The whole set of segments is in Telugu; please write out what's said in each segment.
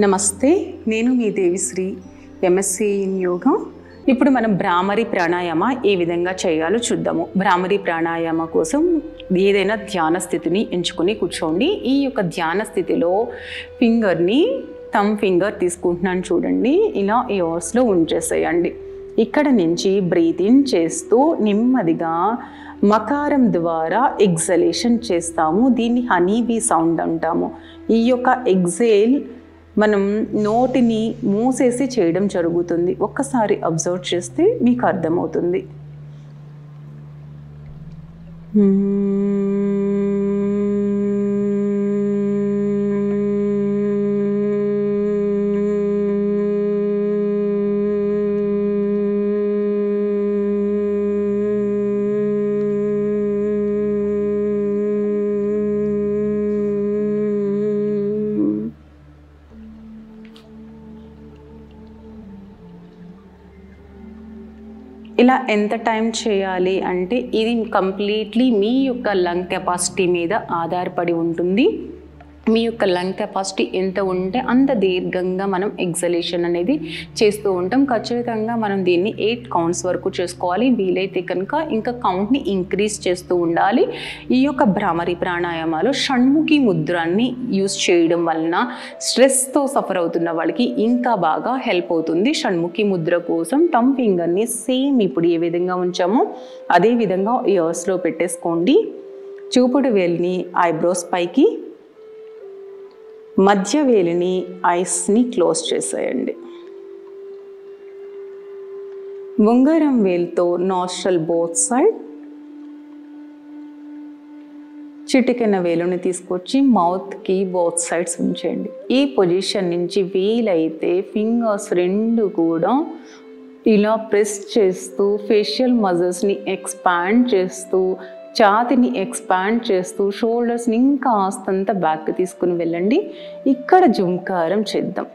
నమస్తే, నేను మీ దేవిశ్రీ, ఎంఎస్సీ ఇన్ యోగా. ఇప్పుడు మనం భ్రామరి ప్రాణాయామ ఏ విధంగా చేయాలో చూద్దాము. భ్రామరి ప్రాణాయామ కోసం ఏదైనా ధ్యాన స్థితిని ఎంచుకొని కూర్చోండి. ఈ యొక్క ధ్యాన స్థితిలో థమ్ ఫింగర్ తీసుకుంటున్నాను చూడండి, ఇలా ఇయర్స్లో ఉంచేసేయండి. ఇక్కడ నుంచి బ్రీత్ ఇన్ చేస్తూ నెమ్మదిగా మకారం ద్వారా ఎగ్జలేషన్ చేస్తాము. దీన్ని హనీబీ సౌండ్ అంటాము. ఈ యొక్క ఎగ్జేల్ మనం నోటిని మూసేసి చేయడం జరుగుతుంది. ఒక్కసారి అబ్జర్వ్ చేస్తే మీకు అర్థమవుతుంది. ఇలా ఎంత టైం చేయాలి అంటే ఇది కంప్లీట్లీ మీ యొక్క లంగ్ కెపాసిటీ మీద ఆధారపడి ఉంటుంది. మీ యొక్క లంగ్ కెపాసిటీ ఎంత ఉంటే అంత దీర్ఘంగా మనం ఎగ్జలేషన్ అనేది చేస్తూ ఉంటాం. ఖచ్చితంగా మనం దీన్ని 8 కౌంట్స్ వరకు చేసుకోవాలి. వీలైతే కనుక ఇంకా కౌంట్ని ఇంక్రీజ్ చేస్తూ ఉండాలి. ఈ యొక్క భ్రామరి ప్రాణాయామాలు షణ్ముఖి ముద్రాన్ని యూజ్ చేయడం వలన స్ట్రెస్తో సఫర్ అవుతున్న వాళ్ళకి ఇంకా బాగా హెల్ప్ అవుతుంది. షణ్ముఖి ముద్ర కోసం థమ్ ఫింగర్ని సేమ్ ఇప్పుడు ఏ విధంగా ఉంచామో అదే విధంగా ఇయర్స్లో పెట్టేసుకోండి. చూపుడు వేలిని ఐబ్రోస్ పైకి, మధ్య వేలిని ఐస్ని క్లోజ్ చేసేయండి. ఉంగరం వేలుతో నాస్ట్రల్ బోత్ సైడ్, చిటికెన వేలుని తీసుకొచ్చి మౌత్కి బోత్ సైడ్స్ ఉంచేయండి. ఈ పొజిషన్ నుంచి వీలైతే ఫింగర్స్ రెండు కూడా ఇలా ప్రెస్ చేస్తూ ఫేషియల్ మజిల్స్ని ఎక్స్పాండ్ చేస్తూ, ఛాతిని ఎక్స్పాండ్ చేస్తూ, షోల్డర్స్ని ఇంకా ఆస్తంత బ్యాక్ తీసుకుని వెళ్ళండి. ఇక్కడ జుంకారం చేద్దాం.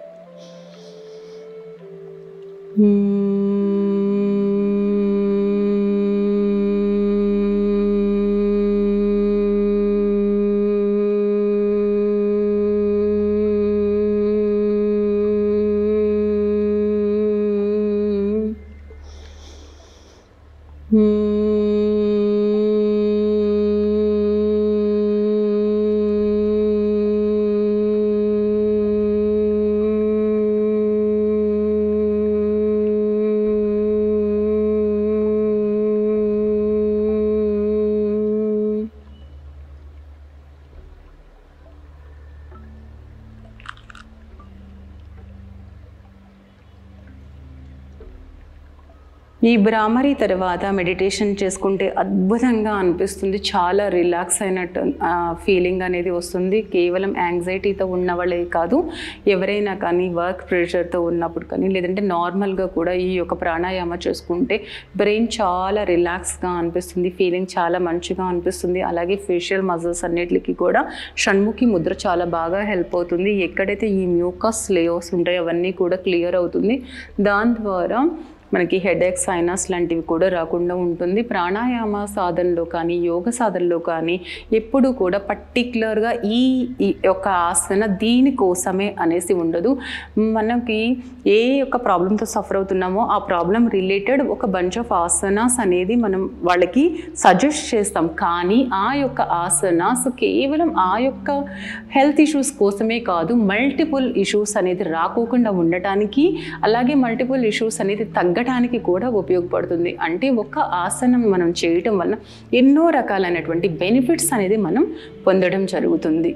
ఈ భ్రామరి తర్వాత మెడిటేషన్ చేసుకుంటే అద్భుతంగా అనిపిస్తుంది. చాలా రిలాక్స్ అయినట్టు ఫీలింగ్ అనేది వస్తుంది. కేవలం యాంగ్జైటీతో ఉన్న వాళ్ళే కాదు, ఎవరైనా కానీ వర్క్ ప్రెషర్తో ఉన్నప్పుడు కానీ లేదంటే నార్మల్గా కూడా ఈ యొక్క ప్రాణాయామ చేసుకుంటే బ్రెయిన్ చాలా రిలాక్స్గా అనిపిస్తుంది. ఫీలింగ్ చాలా మంచిగా అనిపిస్తుంది. అలాగే ఫేషియల్ మజిల్స్ అన్నిటికీ కూడా షణ్ముఖి ముద్ర చాలా బాగా హెల్ప్ అవుతుంది. ఎక్కడైతే ఈ మ్యూకస్ లేయర్స్ ఉంటాయో అవన్నీ కూడా క్లియర్ అవుతుంది. దాని ద్వారా మనకి హెడేక్, సైనస్ లాంటివి కూడా రాకుండా ఉంటుంది. ప్రాణాయామ సాధనలో కానీ యోగ సాధనలో కానీ ఎప్పుడు కూడా పర్టిక్యులర్గా ఈ యొక్క ఆసన దీనికోసమే అనేసి ఉండదు. మనకి ఏ యొక్క ప్రాబ్లంతో సఫర్ అవుతున్నామో ఆ ప్రాబ్లం రిలేటెడ్ ఒక బంచ్ ఆఫ్ ఆసనాస్ అనేది మనం వాళ్ళకి సజెస్ట్ చేస్తాం. కానీ ఆ యొక్క ఆసనాస్ కేవలం ఆ యొక్క హెల్త్ ఇష్యూస్ కోసమే కాదు, మల్టిపుల్ ఇష్యూస్ అనేది రాకోకుండా ఉండటానికి, అలాగే మల్టిపుల్ ఇష్యూస్ అనేది తగ్గటానికి కూడా ఉపయోగపడుతుంది. అంటే ఒక ఆసనం మనం చేయటం వలన ఎన్నో రకాలైనటువంటి బెనిఫిట్స్ అనేది మనం పొందడం జరుగుతుంది.